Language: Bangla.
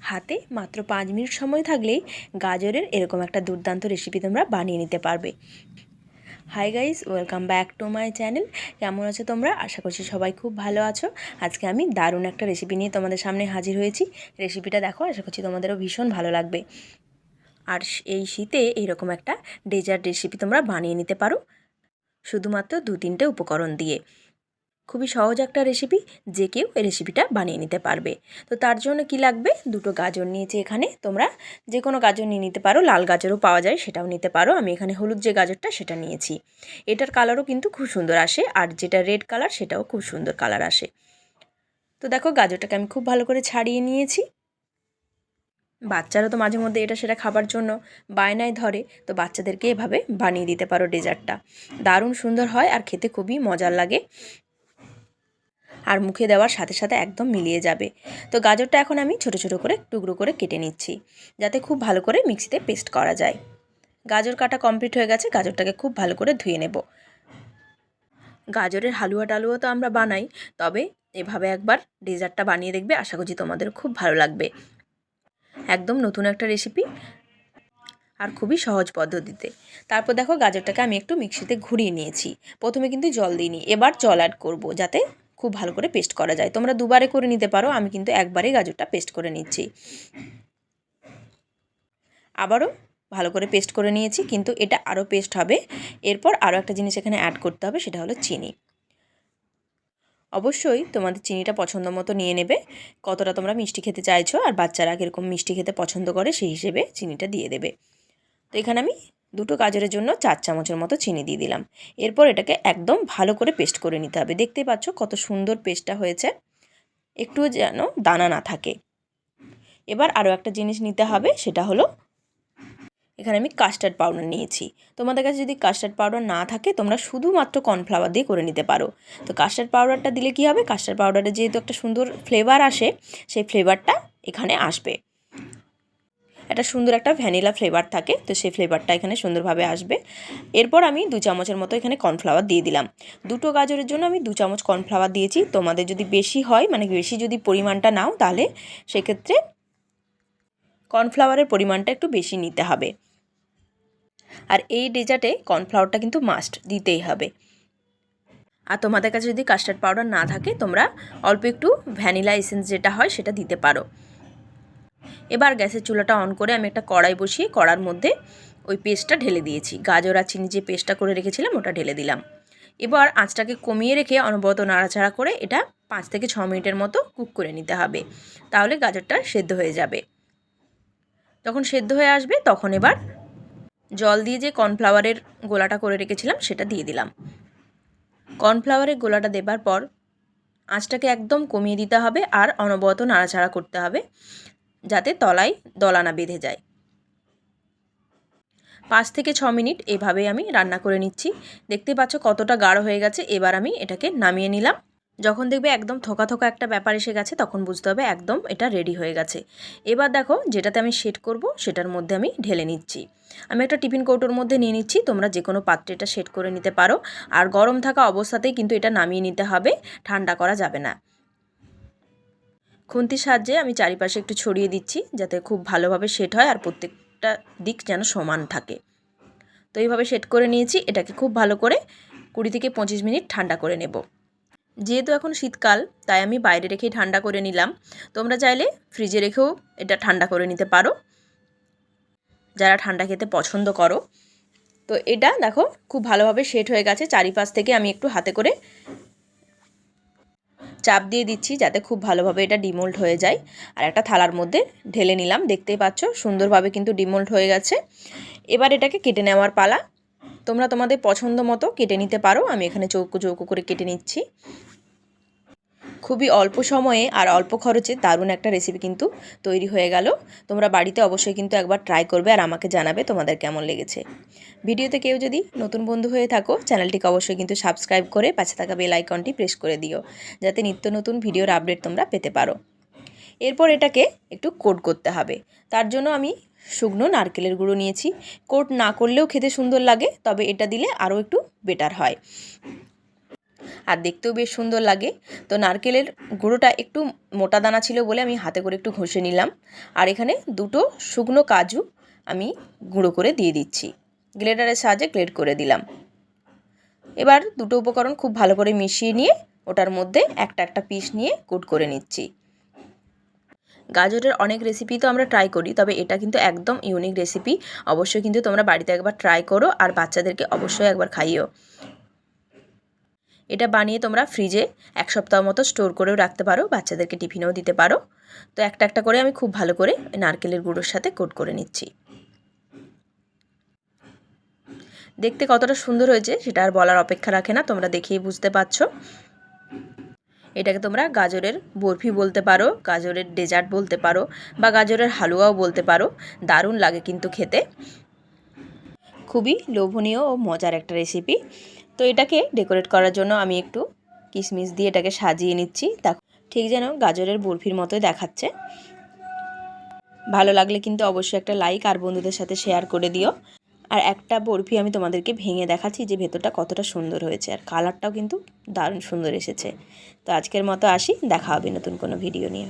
হাতে মাত্র 5 মিনিট সময় থাকলেই গাজরের এরকম একটা দুর্দান্ত রেসিপি তোমরা বানিয়ে নিতে পারবে। Hi guys, welcome back to my channel. কেমন আছো তোমরা? আশা করছি সবাই খুব ভালো আছো। আজকে আমি দারুণ একটা রেসিপি নিয়ে তোমাদের সামনে হাজির হয়েছি। রেসিপিটা দেখো, আশা করছি তোমাদেরও ভীষণ ভালো লাগবে। আর এই শীতে এইরকম একটা ডেজার্ট রেসিপি তোমরা বানিয়ে নিতে পারো শুধুমাত্র 2-3টে উপকরণ দিয়ে। খুবই সহজ একটা রেসিপি, যে কেউ এই রেসিপিটা বানিয়ে নিতে পারবে। তো তার জন্য কি লাগবে, 2টো গাজর নিয়েছি এখানে। তোমরা যে কোনো গাজর নিয়ে নিতে পারো, লাল গাজরও পাওয়া যায়, সেটাও নিতে পারো। আমি এখানে হলুদ যে গাজরটা সেটা নিয়েছি। এটার কালারও কিন্তু খুব সুন্দর আসে, আর যেটা রেড কালার সেটাও খুব সুন্দর কালার আসে। তো দেখো, গাজরটাকে আমি খুব ভালো করে ছাড়িয়ে নিয়েছি। বাচ্চারা তো মাঝে মধ্যে এটা সেটা খাবার জন্য বায়নায় ধরে, তো বাচ্চাদেরকে এভাবে বানিয়ে দিতে পারো ডেজার্টটা। দারুণ সুন্দর হয় আর খেতে খুবই মজার লাগে, আর মুখে দেওয়ার সাথে সাথে একদম মিলিয়ে যাবে। তো গাজরটা এখন আমি ছোট ছোট করে টুকরো করে কেটে নিচ্ছি, যাতে খুব ভালো করে মিক্সিতে পেস্ট করা যায়। গাজর কাটা কমপ্লিট হয়ে গেছে। গাজরটাকে খুব ভালো করে ধুয়ে নেব। গাজরের হালুয়া টালুয়া তো আমরা বানাই, তবে এভাবে একবার ডেজার্টটা বানিয়ে দেখবে, আশা করছি তোমাদের খুব ভালো লাগবে। একদম নতুন একটা রেসিপি, আর খুবই সহজ পদ্ধতিতে। তারপর দেখো, গাজরটাকে আমি একটু মিক্সিতে ঘুরিয়ে নিয়েছি। প্রথমে কিন্তু জল দিইনি, এবার জল অ্যাড করব, যাতে খুব ভালো করে পেস্ট করা যায়। তোমরা দুবারে করে নিতে পারো, আমি কিন্তু একবারে গাজরটা পেস্ট করে নিচ্ছি। আবারও ভালো করে পেস্ট করে নিয়েছি, কিন্তু এটা আরও পেস্ট হবে। এরপর আরও একটা জিনিস এখানে অ্যাড করতে হবে, সেটা হলো চিনি। অবশ্যই তোমাদের চিনিটা পছন্দ মতো নিয়ে নেবে, কতটা তোমরা মিষ্টি খেতে চাইছো, আর বাচ্চারা কীরকম মিষ্টি খেতে পছন্দ করে সেই হিসেবে চিনিটা দিয়ে দেবে। তো এখানে আমি 2টো গাজরের জন্য 4 চামচের মতো চিনি দিয়ে দিলাম। এরপর এটাকে একদম ভালো করে পেস্ট করে নিতে হবে। দেখতেই পাচ্ছ কত সুন্দর পেস্টটা হয়েছে, একটুও যেন দানা না থাকে। এবার আরও একটা জিনিস নিতে হবে, সেটা হলো এখানে আমি কাস্টার্ড পাউডার নিয়েছি। তোমাদের কাছে যদি কাস্টার্ড পাউডার না থাকে, তোমরা শুধুমাত্র কর্নফ্লাওয়ার দিয়ে করে নিতে পারো। তো কাস্টার্ড পাউডারটা দিলে কি হবে, কাস্টার্ড পাউডারে যেহেতু একটা সুন্দর ফ্লেভার আসে, সেই ফ্লেভারটা এখানে আসবে। একটা সুন্দর একটা ভ্যানিলা ফ্লেভার থাকে, তো সেই ফ্লেভারটা এখানে সুন্দরভাবে আসবে। এরপর আমি 2 চামচের মতো এখানে কর্নফ্লাওয়ার দিয়ে দিলাম। 2টো গাজরের জন্য আমি 2 চামচ কর্নফ্লাওয়ার দিয়েছি। তোমাদের যদি বেশি হয়, মানে বেশি যদি পরিমাণটা নাও, তাহলে সেক্ষেত্রে কর্নফ্লাওয়ারের পরিমাণটা একটু বেশি নিতে হবে। আর এই ডেজার্টে কর্নফ্লাওয়ারটা কিন্তু মাস্ট দিতেই হবে। আর তোমাদের কাছে যদি কাস্টার্ড পাউডার না থাকে, তোমরা অল্প একটু ভ্যানিলা এসেন্স যেটা হয় সেটা দিতে পারো। এবার গ্যাসের চুলাটা অন করে আমি একটা কড়াই বসিয়ে কড়ার মধ্যে ওই পেস্টটা ঢেলে দিয়েছি। গাজর আর চিনি যে পেস্টটা করে রেখেছিলাম ওটা ঢেলে দিলাম। এবার আঁচটাকে কমিয়ে রেখে অনবরত নাড়াচাড়া করে এটা 5 থেকে 6 মিনিটের মতো কুক করে নিতে হবে, তাহলে গাজরটা সেদ্ধ হয়ে যাবে। যখন সেদ্ধ হয়ে আসবে, তখন এবার জল দিয়ে যে কর্নফ্লাওয়ারের গোলাটা করে রেখেছিলাম সেটা দিয়ে দিলাম। কর্নফ্লাওয়ারের গোলাটা দেবার পর আঁচটাকে একদম কমিয়ে দিতে হবে, আর অনবরত নাড়াচাড়া করতে হবে, যাতে তলায় দলা না বেঁধে যায়। 5 থেকে 6 মিনিট এভাবেই আমি রান্না করে নিচ্ছি। দেখতে পাচ্ছ কতটা গাঢ় হয়ে গেছে। এবার আমি এটাকে নামিয়ে নিলাম। যখন দেখবে একদম থোকা থোকা একটা ব্যাপার এসে গেছে, তখন বুঝতে হবে একদম এটা রেডি হয়ে গেছে। এবার দেখো, যেটাতে আমি সেট করব সেটার মধ্যে আমি ঢেলে নিচ্ছি। আমি একটা টিফিন কৌটোর মধ্যে নিয়ে নিচ্ছি। তোমরা যে কোনো পাত্রে এটা সেট করে নিতে পারো। আর গরম থাকা অবস্থাতেই কিন্তু এটা নামিয়ে নিতে হবে, ঠান্ডা করা যাবে না। খুন্তির সাহায্যে আমি চারিপাশে একটু ছড়িয়ে দিচ্ছি, যাতে খুব ভালোভাবে সেট হয়, আর প্রত্যেকটা দিক যেন সমান থাকে। তো এইভাবে সেট করে নিয়েছি। এটাকে খুব ভালো করে 20 থেকে 25 মিনিট ঠান্ডা করে নেব। যেহেতু এখন শীতকাল, তাই আমি বাইরে রেখেই ঠান্ডা করে নিলাম। তোমরা চাইলে ফ্রিজে রেখেও এটা ঠান্ডা করে নিতে পারো, যারা ঠান্ডা খেতে পছন্দ করো। তো এটা দেখো খুব ভালোভাবে সেট হয়ে গেছে। চারিপাশ থেকে আমি একটু হাতে করে চাপ দিয়ে দিচ্ছি, যাতে খুব ভালোভাবে এটা ডিমোল্ড হয়ে যায়। আর একটা থালার মধ্যে ঢেলে নিলাম। দেখতেই পাচ্ছ সুন্দরভাবে কিন্তু ডিমোল্ড হয়ে গেছে। এবার এটাকে কেটে নেওয়ার পালা। তোমরা তোমাদের পছন্দ মতো কেটে নিতে পারো। আমি এখানে চৌকো চৌকো করে কেটে নিচ্ছি। খুবই অল্প সময়ে আর অল্প খরচে দারুণ একটা রেসিপি কিন্তু তৈরি হয়ে গেল। তোমরা বাড়িতে অবশ্যই কিন্তু একবার ট্রাই করবে, আর আমাকে জানাবে তোমাদের কেমন লেগেছে। ভিডিওতে কেউ যদি নতুন বন্ধু হয়ে থাকো, চ্যানেলটিকে অবশ্যই কিন্তু সাবস্ক্রাইব করে পাশে থাকা বেল আইকনটি প্রেস করে দিও, যাতে নিত্য নতুন ভিডিওর আপডেট তোমরা পেতে পারো। এরপর এটাকে একটু কোট করতে হবে। তার জন্য আমি শুকনো নারকেলের গুঁড়ো নিয়েছি। কোট না করলেও খেতে সুন্দর লাগে, তবে এটা দিলে আরও একটু বেটার হয়। আর দেখতেও বেশ সুন্দর লাগে। তো নারকেলের গুঁড়োটা একটু মোটা দানা ছিল বলে আমি হাতে করে একটু ঘষে নিলাম। আর এখানে দুটো শুকনো কাজু আমি গুঁড়ো করে দিয়ে দিচ্ছি, গ্রেটারের সাহায্যে গ্রেট করে দিলাম। এবার দুটো উপকরণ খুব ভালো করে মিশিয়ে নিয়ে ওটার মধ্যে একটা একটা পিস নিয়ে কোট করে নিচ্ছি। গাজরের অনেক রেসিপি তো আমরা ট্রাই করি, তবে এটা কিন্তু একদম ইউনিক রেসিপি। অবশ্যই কিন্তু তোমরা বাড়িতে একবার ট্রাই করো আর বাচ্চাদেরকে অবশ্যই একবার খাইও। এটা বানিয়ে তোমরা ফ্রিজে 1 সপ্তাহ মতো স্টোর করেও রাখতে পারো, বাচ্চাদেরকে টিফিনেও দিতে পারো। তো একটা একটা করে আমি খুব ভালো করে নারকেলের গুঁড়োর সাথে কোট করে নিচ্ছি। দেখতে কতটা সুন্দর হয়েছে সেটা আর বলার অপেক্ষা রাখে না, তোমরা দেখেই বুঝতে পারছো। এটাকে তোমরা গাজরের বরফি বলতে পারো, গাজরের ডেজার্ট বলতে পারো, বা গাজরের হালুয়াও বলতে পারো। দারুণ লাগে কিন্তু খেতে, খুবই লোভনীয় ও মজার একটা রেসিপি। তো এটাকে ডেকোরেট করার জন্য আমি একটু কিশমিশ দিয়ে এটাকে সাজিয়ে নিচ্ছি, দেখো ঠিক যেন গাজরের বরফির মতোই দেখাচ্ছে। ভালো লাগলে কিন্তু অবশ্যই একটা লাইক আর বন্ধুদের সাথে শেয়ার করে দিও। আর একটা বরফি আমি তোমাদেরকে ভেঙে দেখাচ্ছি যে ভেতরটা কতটা সুন্দর হয়েছে, আর কালারটাও কিন্তু দারুণ সুন্দর এসেছে। তো আজকের মতো আসি, দেখা হবে নতুন কোনো ভিডিও নিয়ে।